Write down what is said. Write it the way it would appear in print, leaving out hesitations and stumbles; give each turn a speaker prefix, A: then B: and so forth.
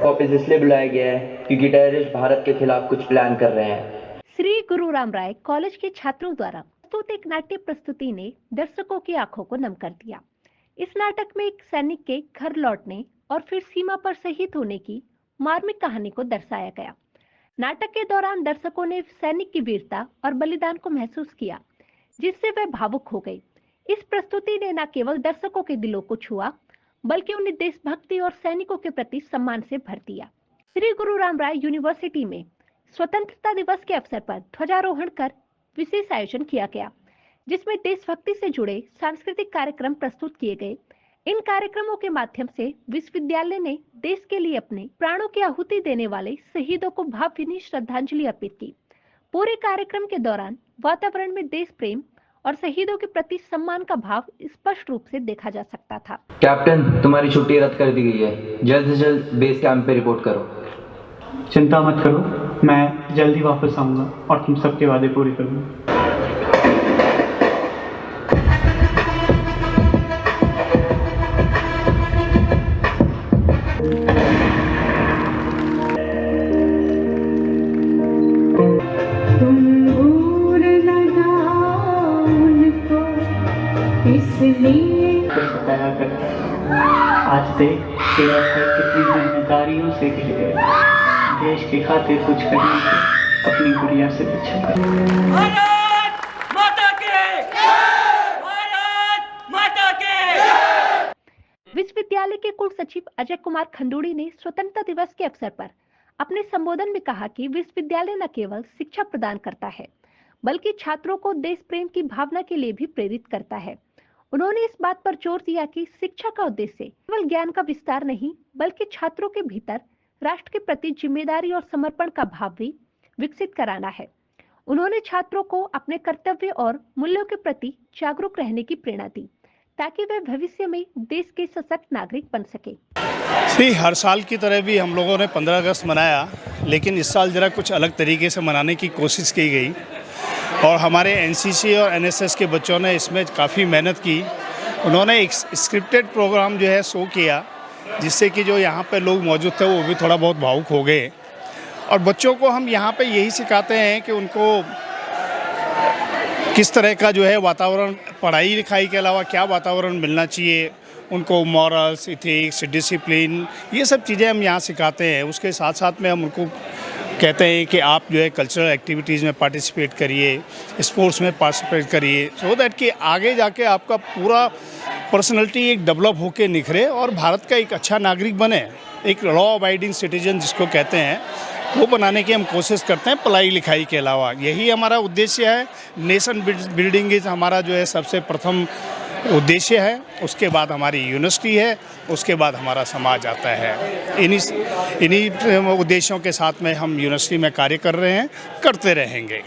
A: वापस इसलिए बुलाया गया है क्योंकि टेररिस्ट भारत के खिलाफ कुछ प्लान कर रहे हैं।
B: श्री गुरु राम राय कॉलेज के छात्रों द्वारा प्रस्तुत एक नाट्य प्रस्तुति ने दर्शकों की आंखों को नम कर दिया। इस नाटक में एक सैनिक के घर लौटने और फिर सीमा पर शहीद होने की मार्मिक कहानी को दर्शाया गया। नाटक के दौरान दर्शकों ने सैनिक की वीरता और बलिदान को महसूस किया, जिससे वे भावुक हो गए। इस प्रस्तुति ने न केवल दर्शकों के दिलों को छुआ, बल्कि उन्हें देशभक्ति और सैनिकों के प्रति सम्मान से भर दिया। श्री गुरु राम राय यूनिवर्सिटी में स्वतंत्रता दिवस के अवसर पर ध्वजारोहण कर विशेष आयोजन किया गया, जिसमें देशभक्ति से जुड़े सांस्कृतिक कार्यक्रम प्रस्तुत किए गए। इन कार्यक्रमों के माध्यम से विश्वविद्यालय ने देश के लिए अपने प्राणों की आहुति देने वाले शहीदों को भावभीनी श्रद्धांजलि अर्पित की। पूरे कार्यक्रम के दौरान वातावरण में देश प्रेम और शहीदों के प्रति सम्मान का भाव स्पष्ट रूप से देखा जा सकता था।
A: कैप्टन, तुम्हारी छुट्टी रद्द कर दी गई है। जल्द से जल्द बेस कैंप पे रिपोर्ट करो।
C: चिंता मत करो, मैं जल्दी वापस आऊंगा और तुम सबके वादे पूरे करूंगा। आज देख तेरा घर कितनी जिम्मेदारियों से घिर गया। देश के खातिर कुछ करने से अपनी गुड़िया से बिछड़ गया।
D: भारत माता के! भारत माता के!
B: विश्वविद्यालय के कुल सचिव अजय कुमार खंडूड़ी ने स्वतंत्रता दिवस के अवसर पर अपने संबोधन में कहा कि विश्वविद्यालय न केवल शिक्षा प्रदान करता है, बल्कि छात्रों को देश प्रेम की भावना के लिए भी प्रेरित करता है। उन्होंने इस बात पर जोर दिया कि शिक्षा का उद्देश्य केवल ज्ञान का विस्तार नहीं, बल्कि छात्रों के भीतर राष्ट्र के प्रति जिम्मेदारी और समर्पण का भाव भी विकसित कराना है। उन्होंने छात्रों को अपने कर्तव्य और मूल्यों के प्रति जागरूक रहने की प्रेरणा दी, ताकि वे भविष्य में देश के सशक्त नागरिक बन सके।
E: हर साल की तरह भी हम लोगों ने 15 अगस्त मनाया, लेकिन इस साल जरा कुछ अलग तरीके से मनाने की कोशिश की गई और हमारे एनसीसी और एनएसएस के बच्चों ने इसमें काफ़ी मेहनत की। उन्होंने एक स्क्रिप्टेड प्रोग्राम जो है शो किया, जिससे कि जो यहाँ पे लोग मौजूद थे वो भी थोड़ा बहुत भावुक हो गए। और बच्चों को हम यहाँ पे यही सिखाते हैं कि उनको किस तरह का जो है वातावरण, पढ़ाई लिखाई के अलावा क्या वातावरण मिलना चाहिए उनको, मॉरल्स, इथिक्स, डिसिप्लिन, ये सब चीज़ें हम यहाँ सिखाते हैं। उसके साथ साथ में हम उनको कहते हैं कि आप जो है कल्चरल एक्टिविटीज़ में पार्टिसिपेट करिए, स्पोर्ट्स में पार्टिसिपेट करिए, सो दैट कि आगे जाके आपका पूरा पर्सनैलिटी एक डेवलप होकर निखरे और भारत का एक अच्छा नागरिक बने, एक लॉ अबाइडिंग सिटीजन जिसको कहते हैं, वो बनाने की हम कोशिश करते हैं पढ़ाई लिखाई के अलावा। यही हमारा उद्देश्य है। नेशन बिल्डिंग इज हमारा जो है सबसे प्रथम उद्देश्य है, उसके बाद हमारी यूनिवर्सिटी है, उसके बाद हमारा समाज आता है। इन्हीं उद्देश्यों के साथ में हम यूनिवर्सिटी में कार्य कर रहे हैं, करते रहेंगे।